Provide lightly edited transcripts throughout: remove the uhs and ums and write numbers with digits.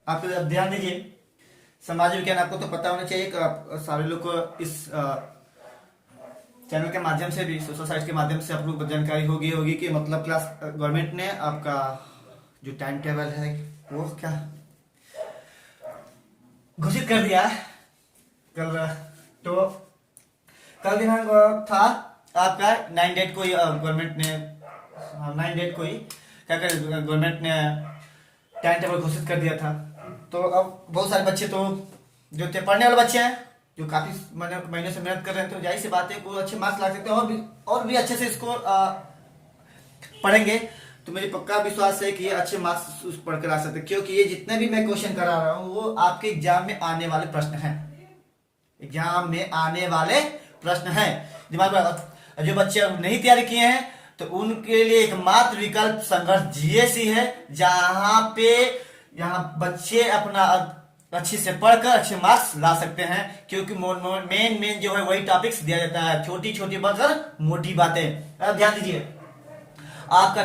आप ध्यान दीजिए। समाज विज्ञान आपको तो पता होना चाहिए कि सारे लोग को इस चैनल के माध्यम से भी, सोशल साइट के माध्यम से आप लोग को जानकारी होगी होगी कि मतलब क्लास गवर्नमेंट ने आपका जो टाइम टेबल है वो क्या घोषित कर दिया है कल। तो कल दिनांक था आपका 9 डेट को गवर्नमेंट ने 9 डेट को ही क्या कर गवर्नमेंट ने टाइम टेबल घोषित कर दिया था। तो अब बहुत सारे बच्चे तो जो थे पढ़ने वाले बच्चे हैं, जो काफी महीने से मेहनत कर रहे हैं, तो जाहिर सी बात है को अच्छे मार्क्स ला सकते हैं और भी अच्छे से इसको पढ़ेंगे तो मुझे पक्का विश्वास है कि ये अच्छे मार्क्स पढ़कर आ सकते हैं, क्योंकि ये जितने भी मैं क्वेश्चन करा रहा हूँ वो आपके एग्जाम में आने वाले प्रश्न हैं। एग्जाम में आने वाले प्रश्न हैं। दिमाग में जो बच्चे नहीं तैयारी किए हैं तो उनके लिए एकमात्र विकल्प संघर्ष जीएसी है, जहां पे यहाँ बच्चे अपना अच्छे से पढ़कर अच्छे मार्क्स ला सकते हैं, क्योंकि मेन जो है वही टॉपिक्स दिया जाता है, छोटी छोटी बात मोटी बातें। अब ध्यान दीजिए, आपका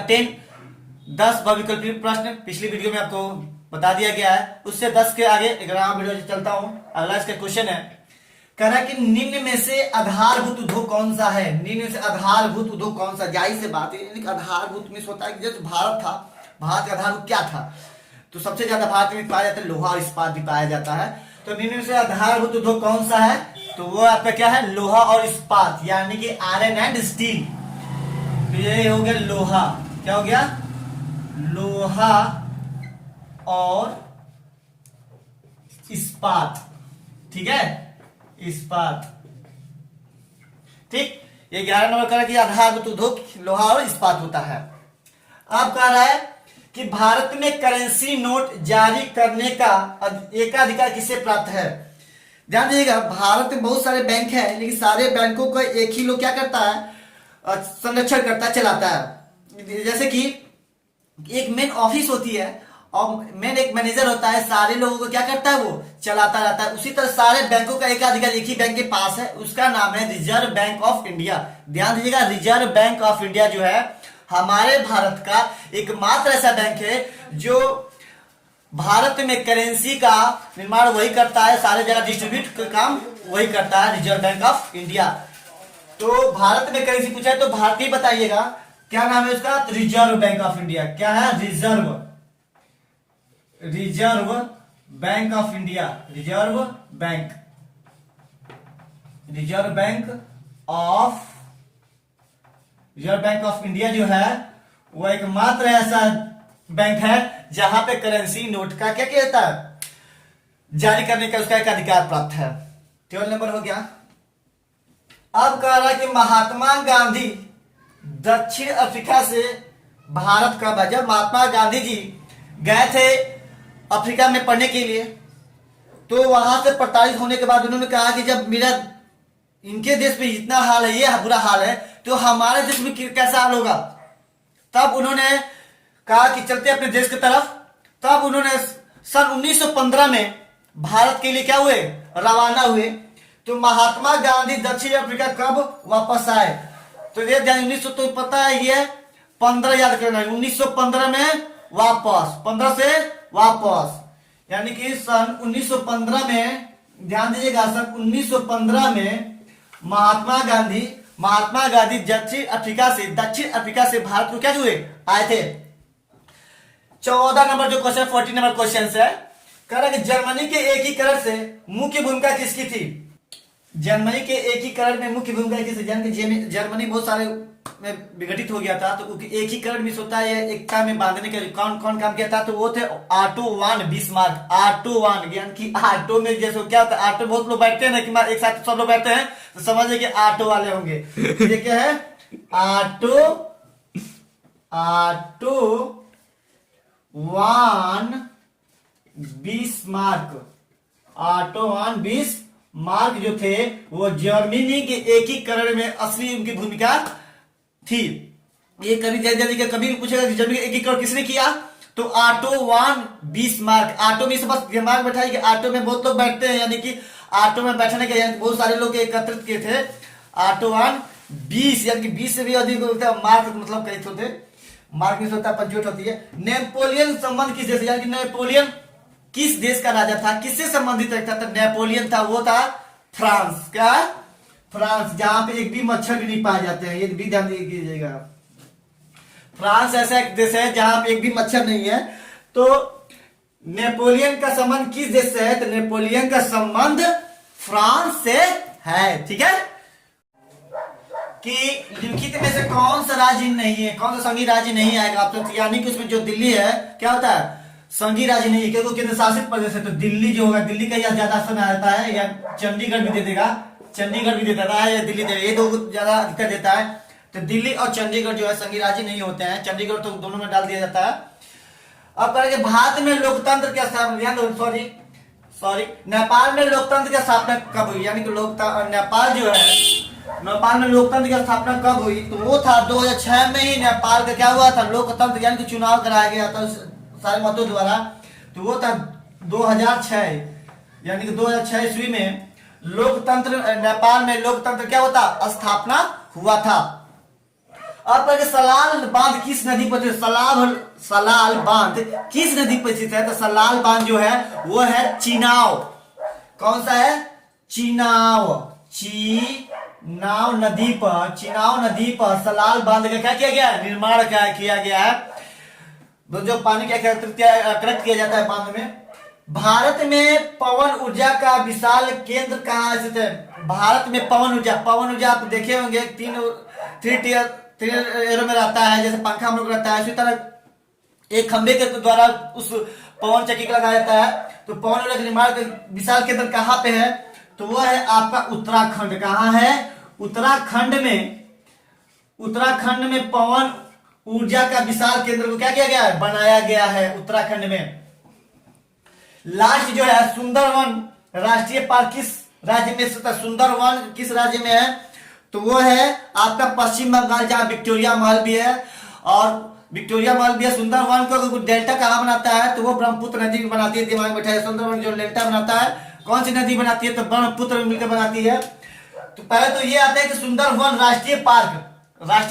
10 बहुविकल्पीय प्रश्न पिछली वीडियो में आपको बता दिया गया है। उससे 10 के आगे 11वां वीडियो चलता हूं। अगला इसका क्वेश्चन है, कह रहा है कि निम्न में से आधारभूत उद्योग कौन सा है। निम्न में से आधारभूत उद्योग कौन सा। जाहिर से बात है आधारभूत में होता है कि जैसे भारत था, भारत का आधारभूत क्या था, तो सबसे ज्यादा भारत में पाया जाता है लोहा और इस्पात भी पाया जाता है। तो निम्न में से आधारभूत उद्योग कौन सा है, तो वो आपका क्या है, लोहा और इस्पात, यानी कि आयरन एंड स्टील। तो ये हो गया लोहा, क्या हो गया, लोहा और इस्पात। ठीक है, इस्पात। ठीक, ये 11 नंबर का कि आधारभूत उद्योग लोहा और इस्पात होता है। अब कह रहा है कि भारत में करेंसी नोट जारी करने का एकाधिकार किसे प्राप्त है। ध्यान दीजिएगा, भारत में बहुत सारे बैंक हैं, लेकिन सारे बैंकों का एक ही लोग क्या करता है, संरक्षण करता है, चलाता है। जैसे कि एक मेन ऑफिस होती है और मेन एक मैनेजर होता है, सारे लोगों को क्या करता है, वो चलाता रहता है। उसी तरह सारे बैंकों का एकाधिकार एक ही बैंक के पास है, उसका नाम है रिजर्व बैंक ऑफ इंडिया। ध्यान दीजिएगा, रिजर्व बैंक ऑफ इंडिया जो है हमारे भारत का एकमात्र ऐसा बैंक है जो भारत में करेंसी का निर्माण वही करता है, सारे जगह डिस्ट्रीब्यूट का काम वही करता है, रिजर्व बैंक ऑफ इंडिया। तो भारत में करेंसी पूछा है तो भारतीय बताइएगा, क्या नाम है उसका, रिजर्व बैंक ऑफ इंडिया। क्या है, reserve bank of India. Reserve bank of India जो है वो एकमात्र ऐसा बैंक है जहां पे करेंसी नोट का क्या कहता है, जारी करने का उसका एक अधिकार प्राप्त है। 12 नंबर हो गया। अब कह रहा है कि महात्मा गांधी दक्षिण अफ्रीका से भारत कब आए। जब महात्मा गांधी जी गए थे अफ्रीका में पढ़ने के लिए, तो वहां से प्रताड़ित होने के बाद उन्होंने कहा कि जब मेरा इनके देश में इतना हाल है, ये बुरा हाल है, तो हमारे देश में कैसा हाल होगा। तब उन्होंने कहा कि चलते अपने देश की तरफ। तब उन्होंने सन 1915 में भारत के लिए क्या हुए, रवाना हुए। तो महात्मा गांधी दक्षिण अफ्रीका कब वापस आए, तो ये 1900 तो पता है, ये 15 याद करना है, 1915 में वापस, 15 से वापस, यानी कि सन 1915 में, ध्यान दीजिएगा, सन 1915 में महात्मा गांधी दक्षिण अफ्रीका से भारत को क्या हुए, आए थे। 14 नंबर जो क्वेश्चन, 14 नंबर क्वेश्चन है, कह रहा है कि जर्मनी के एकीकरण से मुख्य भूमिका किसकी थी। जर्मनी के एकीकरण में मुख्य भूमिका किसकी, जर्मनी बहुत सारे में विघटित हो गया था, तो एकीकरण में होता है एकता में बांधने के लिए कौन कौन काम किया था, तो वो थे auto von Bismarck. Auto one यानी कि ऑटो में जैसे क्या होता है, ऑटो बहुत लोग बैठते हैं ना कि एक साथ सब लोग बैठते हैं, तो समझिए कि ऑटो वाले होंगे। ये क्या है, auto von Bismarck. Auto von Bismarck जो थे वो जर्मनी के एकीकरण में असली उनकी भूमिका थी। ये कभी जल्दी कभी भी पूछेगा कि जर्मनी का एकीकरण किसने किया, तो ऑटो वन बिस्मार्क। ऑटो में बस दिमाग बैठाइए कि ऑटो में बहुत लोग बैठते हैं, यानी कि ऑटो में बैठने के बहुत सारे लोग एकत्रित किए थे। ऑटो वन 20 यानी कि 20 से भी अधिक होता है, मार्क मतलब कई होते, मार्क में होता है, पंचोट होती है। नेपोलियन संबंध किस देश, यानी कि नेपोलियन किस देश का राजा था, किससे संबंधित था? तो नेपोलियन था, वो था फ्रांस। क्या? फ्रांस, जहां पे एक भी मच्छर भी नहीं पाए जाते हैं, ये भी ध्यान दीजिएगा। फ्रांस ऐसा एक देश है जहां पे एक भी मच्छर नहीं है। तो नेपोलियन का संबंध किस देश से है? तो नेपोलियन का संबंध फ्रांस से है। ठीक है, कि लिखित में से कौन सा राज्य नहीं है, कौन सा संघीय राज्य नहीं आएगा आप तो, यानी कि उसमें जो दिल्ली है क्या होता है? संघीय राज्य नहीं है, क्योंकि केंद्र शासित प्रदेश है। तो दिल्ली जो होगा, दिल्ली का यह ज्यादा समय आता है, या चंडीगढ़ भी दे देगा, चंडीगढ़ भी दे देता है, या दिल्ली दे, ये दो ज्यादा अधिकतर देता है। तो दिल्ली और चंडीगढ़ जो है संघीय राज्य नहीं होते हैं, चंडीगढ़ तो दोनों में डाल दिया जाता है। अब करेंगे भारत में लोकतंत्र की स्थापना, सॉरी नेपाल में लोकतंत्र की स्थापना कब हुई? यानी कि नेपाल जो है, नेपाल में लोकतंत्र की स्थापना कब हुई? तो वो था 2006 में ही नेपाल का क्या हुआ था? लोकतंत्र, यानी कि चुनाव कराया गया था सारे मतों द्वारा। तो वो था 2006, यानी कि 2006 ईस्वी में लोकतंत्र, नेपाल में लोकतंत्र क्या होता? स्थापना हुआ था। अब कहेंगे सलाल बांध किस नदी पर स्थित? सलाल बांध किस नदी पर स्थित है? तो सलाल बांध जो है वो है चिनाव। कौन सा है? चिनाव नदी पर, चिनाव नदी पर सलाल बांध का क्या किया गया? निर्माण किया गया है। तो जो पानी का कलेक्ट किया जाता है बांध में। भारत में पवन ऊर्जा का विशाल केंद्र कहाँ स्थित है? भारत में पवन ऊर्जा आप देखे होंगे, थ्री एरो में रहता है, जैसे पंखा हम लोग रहता है, इसी तरह एक खंबे के द्वारा उस पवन चक्की को लगाया जाता है। तो पवन ऊर्जा के निर्माण का विशाल केंद्र कहाँ पे है? तो वो है आपका उत्तराखंड। कहाँ है? उत्तराखंड में पवन ऊर्जा का विशाल केंद्र को क्या किया गया है? बनाया गया है उत्तराखंड में। लास्ट जो है सुंदरवन राष्ट्रीय पार्क किस राज्य में स्थित है? सुंदरवन किस राज्य में है? तो वो है आपका पश्चिम बंगाल, जहां विक्टोरिया महल भी है। और विक्टोरिया महल भी है। सुंदरवन को डेल्टा कहां बनाता है? तो वो ब्रह्मपुत्र नदी बनाती है। दिमाग में बैठा है, सुंदरवन जो डेल्टा बनाता है कौन सी नदी बनाती है? तो ब्रह्मपुत्र मिलकर बनाती है। तो पहले तो ये आता है कि सुंदरवन राष्ट्रीय पार्क,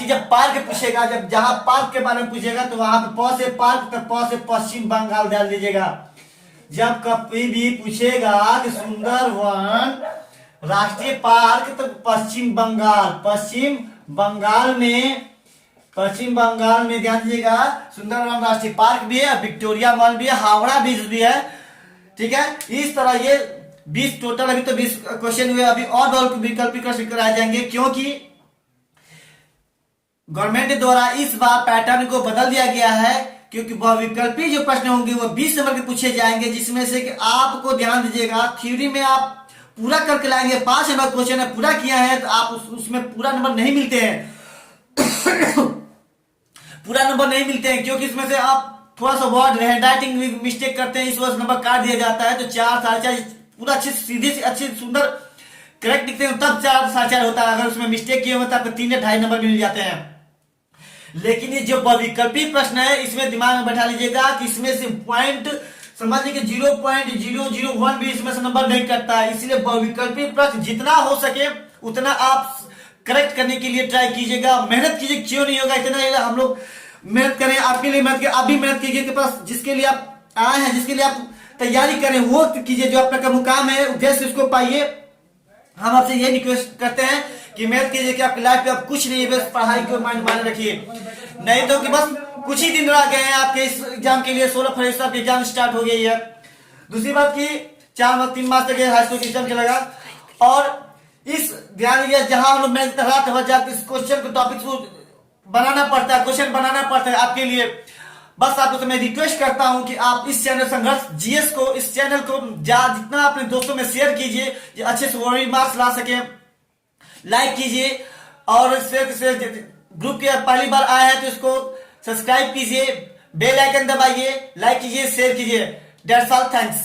जब पार्क पूछेगा, जब जहां पार्क के बारे में पूछेगा तो वहां पे प से पार्क, तो प से पश्चिम बंगाल डाल दीजिएगा। जब कभी भी पूछेगा कि सुंदरवन राष्ट्रीय पार्क, तो पश्चिम बंगाल में ध्यान दीजिएगा। सुंदरवन राष्ट्रीय पार्क भी है, विक्टोरिया मॉल भी है, हावड़ा ब्रिज भी है। ठीक है, इस तरह ये 20 टोटल, अभी तो 20 क्वेश्चन हुए। अभी और वैकल्पिक प्रश्न कराए जाएंगे, क्योंकि गवर्नमेंट द्वारा इस बार पैटर्न को बदल दिया गया है। क्योंकि वैकल्पिक जो प्रश्न होंगे वो 20 नंबर के पूछे जाएंगे, जिसमें से कि आपको ध्यान दीजिएगा, थ्योरी में आप पूरा करके लाएंगे। 5 नंबर क्वेश्चन है, पूरा किया है तो आप उसमें पूरा नंबर नहीं मिलते हैं पूरा नंबर नहीं मिलते हैं, क्योंकि इसमें से आप थोड़ा सा वर्ड हैंडराइटिंग मिस्टेक करते हैं, इस वजह से नंबर काट दिया जाता है। तो 4, 4.5 पूरा अच्छी सीधी अच्छी सुंदर करेक्ट दिखते हैं, तब 4, 4.5 होता है। अगर उसमें मिस्टेक किए होते तो आपको 3 या 2.5 नंबर मिल जाते हैं। लेकिन ये जो वैकल्पिक प्रश्न है, इसमें दिमाग में बैठा लीजिएगा कि इसमें से पॉइंट समझिए कि 0.001 भी इसमें से नंबर नहीं कटता है। इसलिए वैकल्पिक प्रश्न जितना हो सके उतना आप करेक्ट करने के लिए ट्राई कीजिएगा, मेहनत कीजिए। क्यों नहीं होगा? इतना हम लोग मेहनत करें, आपके लिए मेहनत, आप भी मेहनत कीजिए के पास, जिसके लिए आप आए हैं, जिसके लिए आप तैयारी करें वो कीजिए, जो आपका मुकाम है उद्देश्य उसको पाइए। हम आपसे ये रिक्वेस्ट करते हैं कि मेहनत कीजिए कि आपकी लाइफ में आप कुछ नहीं है, बस पढ़ाई को माइंड माने रखिए। नहीं तो कि बस कुछ ही दिन रह गए हैं आपके इस एग्जाम के लिए। 16 फरवरी से आपकी एग्जाम स्टार्ट हो गई है। दूसरी बात की 3 मास तक हाई स्कूल एग्जाम चलेगा। और इस ध्यान दीजिए, जहां हम लोग मेहनत रात भर जाकर इस क्वेश्चन को टॉपिक को बनाना पड़ता है, क्वेश्चन बनाना पड़ता है आपके लिए। बस आपको तो मैं रिक्वेस्ट करता हूं कि आप इस चैनल संघर्ष जीएस को, इस चैनल को जितना अपने दोस्तों में शेयर कीजिए, अच्छे से वर्ल्ड मार्क्स ला सके। लाइक कीजिए और ग्रुप के पहली बार आए हैं तो इसको सब्सक्राइब कीजिए, बेल आइकन दबाइए, लाइक कीजिए, शेयर कीजिए। That's all, thanks.